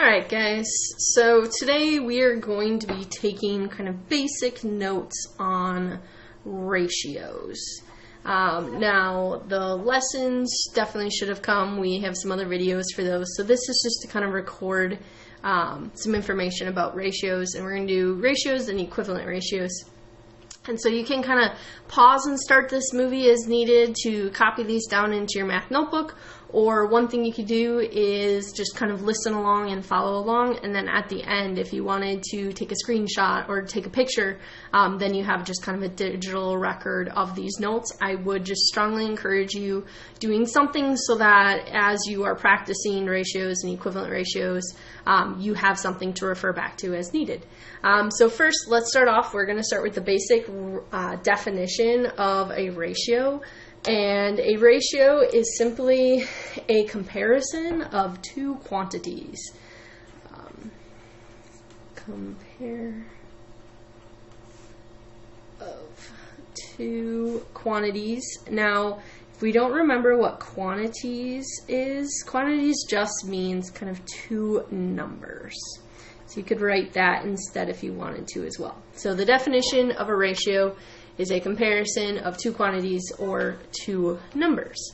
Alright guys, so today we are going to be taking kind of basic notes on ratios. Now, the lessons definitely should have come. We have some other videos for those, so this is just to kind of record some information about ratios, and we're going to do ratios and equivalent ratios. And so you can kind of pause and start this movie as needed to copy these down into your math notebook, or one thing you could do is just kind of listen along and follow along, and then at the end, if you wanted to take a screenshot or take a picture, then you have just kind of a digital record of these notes. I would just strongly encourage you doing something so that as you are practicing ratios and equivalent ratios, you have something to refer back to as needed. So first, let's start off. We're going to start with the basic definition of a ratio. And a ratio is simply a comparison of two quantities. Compare of two quantities. Now, if we don't remember what quantities is, quantities just means kind of two numbers. So you could write that instead if you wanted to as well. So the definition of a ratio is a comparison of two quantities or two numbers.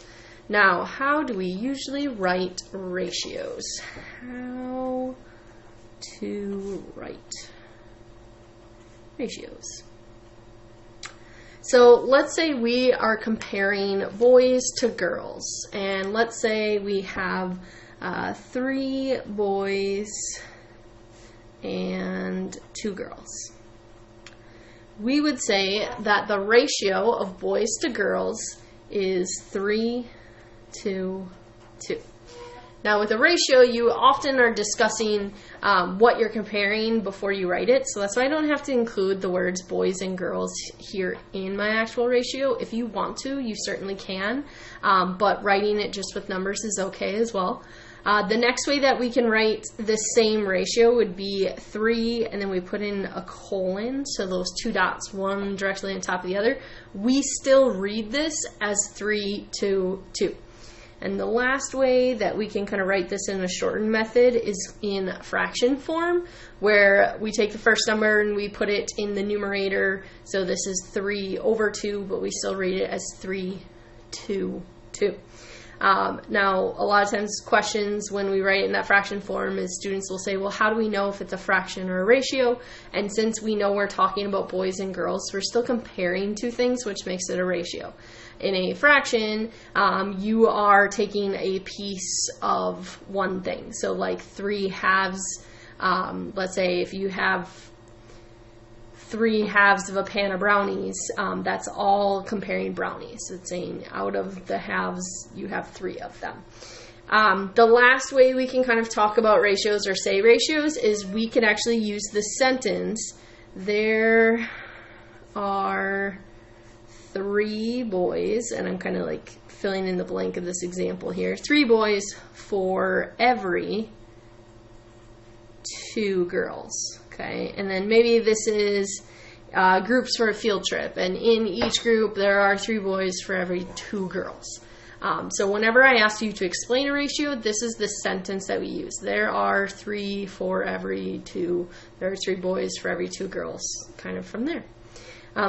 Now, how do we usually write ratios? How to write ratios. So let's say we are comparing boys to girls, and let's say we have 3 boys and 2 girls. We would say that the ratio of boys to girls is 3 to 2. Now, with a ratio, you often are discussing what you're comparing before you write it, so that's why I don't have to include the words boys and girls here in my actual ratio. If you want to, you certainly can, but writing it just with numbers is okay as well. The next way that we can write the same ratio would be 3, and then we put in a colon, so those 2 dots, one directly on top of the other. We still read this as 3 to 2. And the last way that we can kind of write this in a shortened method is in fraction form, where we take the first number and we put it in the numerator. So this is 3 over 2, but we still read it as 3 to 2. Now, a lot of times questions when we write it in that fraction form is students will say, well, how do we know if it's a fraction or a ratio? And since we know we're talking about boys and girls, we're still comparing two things, which makes it a ratio. In a fraction, you are taking a piece of one thing. So like 3 halves, let's say if you have 3 halves of a pan of brownies, that's all comparing brownies. It's saying out of the halves, you have 3 of them. The last way we can kind of talk about ratios or say ratios is we can actually use the sentence, there are 3 boys, and I'm kind of like filling in the blank of this example here, 3 boys for every 2 girls. Okay, and then maybe this is groups for a field trip, and in each group there are 3 boys for every 2 girls. So whenever I ask you to explain a ratio, this is the sentence that we use. There are 3 for every 2, there are 3 boys for every 2 girls, kind of from there.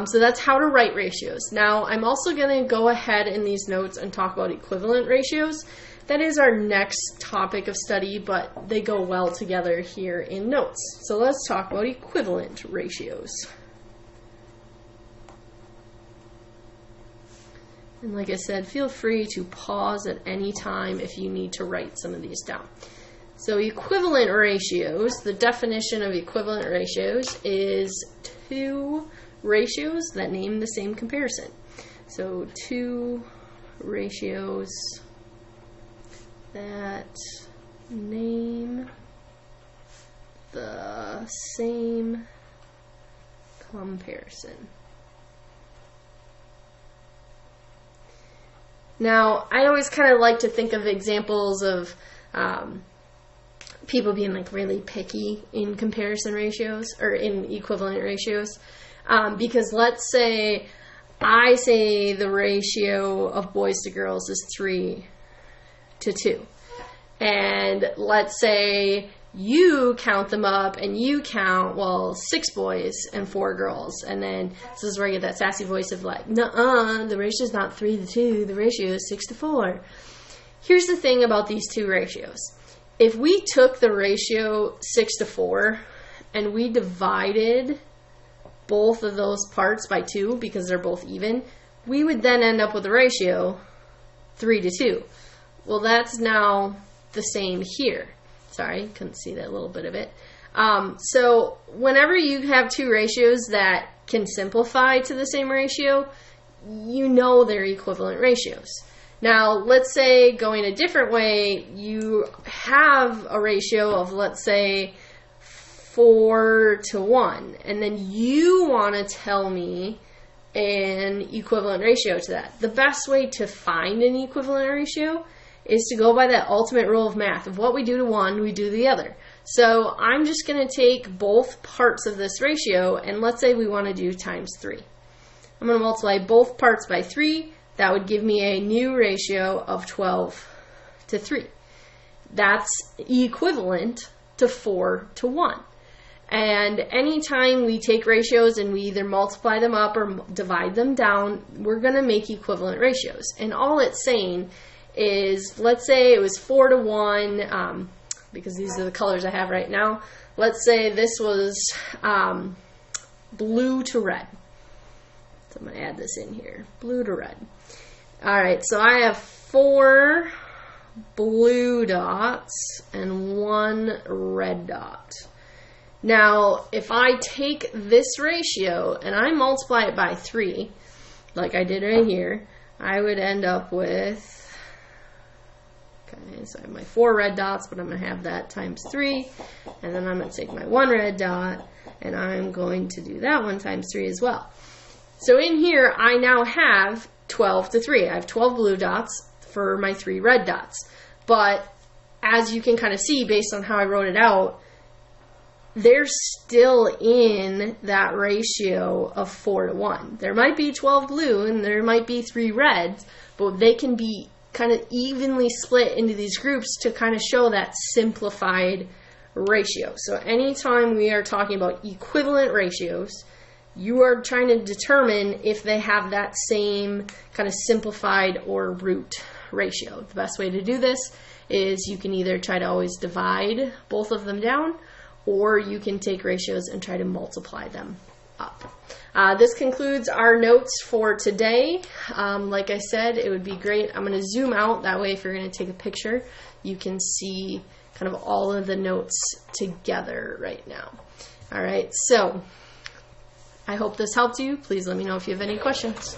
So that's how to write ratios. Now, I'm also going to go ahead in these notes and talk about equivalent ratios. That is our next topic of study, but they go well together here in notes. So let's talk about equivalent ratios. And like I said, feel free to pause at any time if you need to write some of these down. So equivalent ratios, the definition of equivalent ratios is 2 ratios that name the same comparison. So 2 ratios that name the same comparison. Now, I always kind of like to think of examples of people being like really picky in comparison ratios or in equivalent ratios. Because let's say I say the ratio of boys to girls is 3 to 2. And let's say you count them up and you count, well, 6 boys and 4 girls. And then this is where I get that sassy voice of like, nuh-uh, the ratio is not 3 to 2, the ratio is 6 to 4. Here's the thing about these two ratios. If we took the ratio 6 to 4 and we divided both of those parts by 2 because they're both even, we would then end up with a ratio 3 to 2. Well, that's now the same here. Sorry, couldn't see that little bit of it. So whenever you have two ratios that can simplify to the same ratio, you know they're equivalent ratios. Now, let's say going a different way, you have a ratio of, let's say, 4 to 1, and then you want to tell me an equivalent ratio to that. The best way to find an equivalent ratio is to go by that ultimate rule of math. Of what we do to one, we do the other. So I'm just going to take both parts of this ratio, and let's say we want to do times 3. I'm going to multiply both parts by 3. That would give me a new ratio of 12 to 3. That's equivalent to 4 to 1. And anytime we take ratios and we either multiply them up or divide them down, we're going to make equivalent ratios. And all it's saying is, let's say it was 4 to 1, because these are the colors I have right now. Let's say this was blue to red. So I'm going to add this in here, blue to red. All right, so I have 4 blue dots and 1 red dot. Now, if I take this ratio and I multiply it by 3, like I did right here, I would end up with, okay, so I have my 4 red dots, but I'm going to have that times 3, and then I'm going to take my 1 red dot, and I'm going to do that one times 3 as well. So in here, I now have 12 to 3. I have 12 blue dots for my 3 red dots. But as you can kind of see based on how I wrote it out, they're still in that ratio of 4 to 1. There might be 12 blue and there might be 3 reds, but they can be kind of evenly split into these groups to kind of show that simplified ratio. So anytime we are talking about equivalent ratios, you are trying to determine if they have that same kind of simplified or root ratio. The best way to do this is you can either try to always divide both of them down, or you can take ratios and try to multiply them up. This concludes our notes for today. Like I said, it would be great. I'm going to zoom out. That way, if you're going to take a picture, you can see kind of all of the notes together right now. All right, so I hope this helped you. Please let me know if you have any questions.